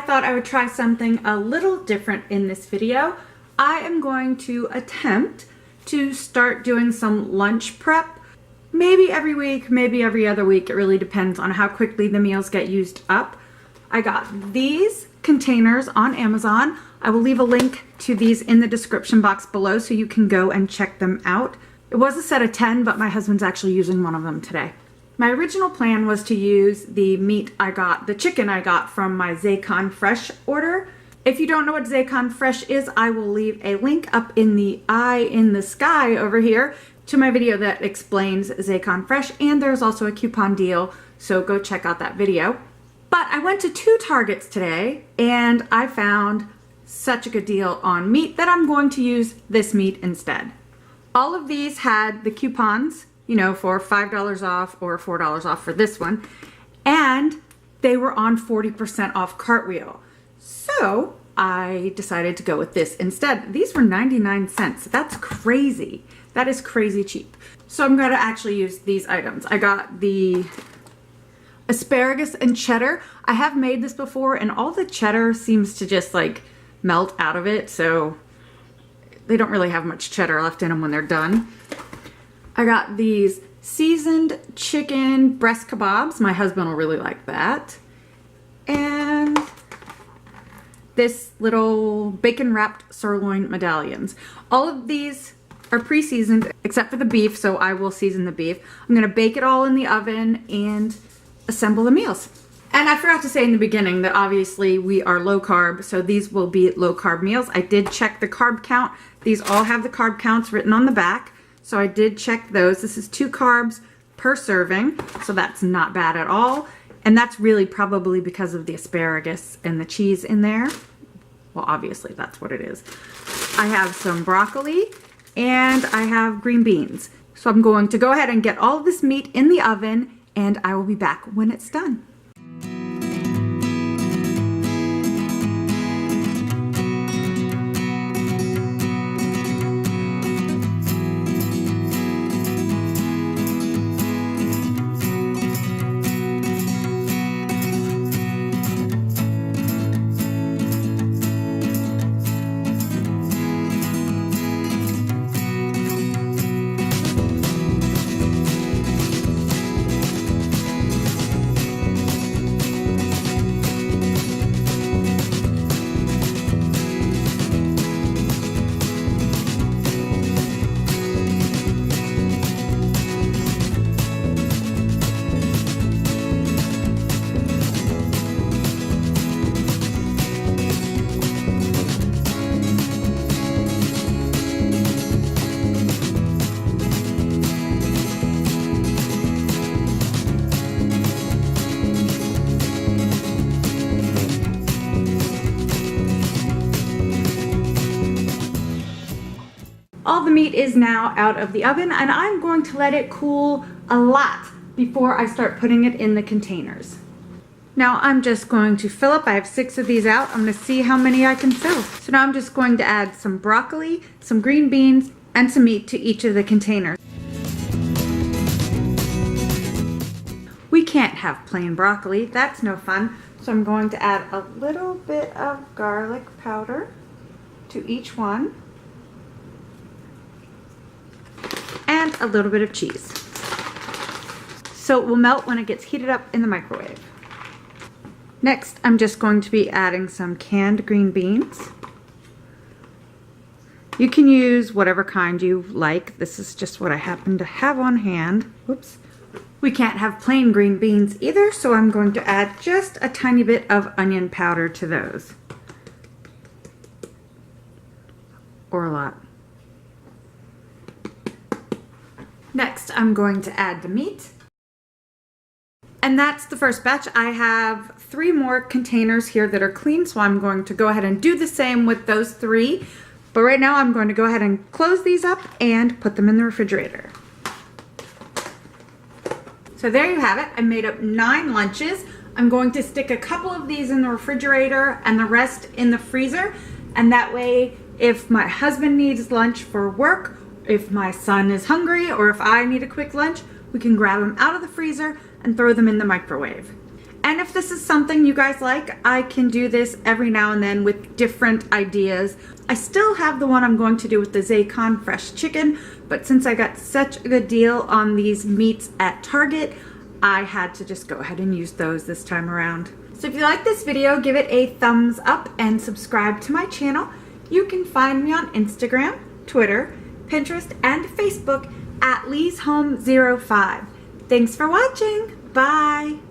thought I would try something a little different in this video. I am going to attempt to start doing some lunch prep. Maybe every week, maybe every other week. It really depends on how quickly the meals get used up. I got these containers on Amazon. I will leave a link to these in the description box below so you can go and check them out. It was a set of 10, but my husband's actually using one of them today. My original plan was to use the chicken I got from my Zaycon Fresh order. If you don't know what Zaycon Fresh is, I will leave a link up in the eye in the sky over here to my video that explains Zaycon Fresh, and there's also a coupon deal, so go check out that video. But I went to 2 Targets today and I found such a good deal on meat that I'm going to use this meat instead. All of these had the coupons, you know, for $5 off or $4 off for this one, and they were on 40% off Cartwheel. So I decided to go with this instead. These were 99 cents. That's crazy. That is crazy cheap. So I'm going to actually use these items. I got the asparagus and cheddar. I have made this before and all the cheddar seems to just like melt out of it, so they don't really have much cheddar left in them when they're done. I got these seasoned chicken breast kebabs. My husband will really like that. And this little bacon wrapped sirloin medallions. All of these are pre-seasoned except for the beef, so I will season the beef. I'm gonna bake it all in the oven and assemble the meals. And I forgot to say in the beginning that obviously we are low carb, so these will be low carb meals. I did check the carb count. These all have the carb counts written on the back, so I did check those. This is 2 carbs per serving, so that's not bad at all. And that's really probably because of the asparagus and the cheese in there. Well, obviously that's what it is. I have some broccoli and I have green beans. So I'm going to go ahead and get all of this meat in the oven and I will be back when it's done. All the meat is now out of the oven and I'm going to let it cool a lot before I start putting it in the containers. Now I'm just going to fill up. I have 6 of these out. I'm going to see how many I can fill. So now I'm just going to add some broccoli, some green beans, and some meat to each of the containers. We can't have plain broccoli. That's no fun. So I'm going to add a little bit of garlic powder to each one. And a little bit of cheese. So it will melt when it gets heated up in the microwave. Next, I'm just going to be adding some canned green beans. You can use whatever kind you like. This is just what I happen to have on hand. Whoops. We can't have plain green beans either, so I'm going to add just a tiny bit of onion powder to those. Or a lot. Next, I'm going to add the meat. And that's the first batch. I have 3 more containers here that are clean, so I'm going to go ahead and do the same with those 3. But right now I'm going to go ahead and close these up and put them in the refrigerator. So there you have it. I made up 9 lunches. I'm going to stick a couple of these in the refrigerator and the rest in the freezer. And that way, if my husband needs lunch for work, if my son is hungry, or if I need a quick lunch, we can grab them out of the freezer and throw them in the microwave. And if this is something you guys like, I can do this every now and then with different ideas. I still have the one I'm going to do with the Zaycon fresh chicken, but since I got such a good deal on these meats at Target, I had to just go ahead and use those this time around. So if you like this video, give it a thumbs up and subscribe to my channel. You can find me on Instagram, Twitter, Pinterest, and Facebook at Lee'sHome05. Thanks for watching. Bye.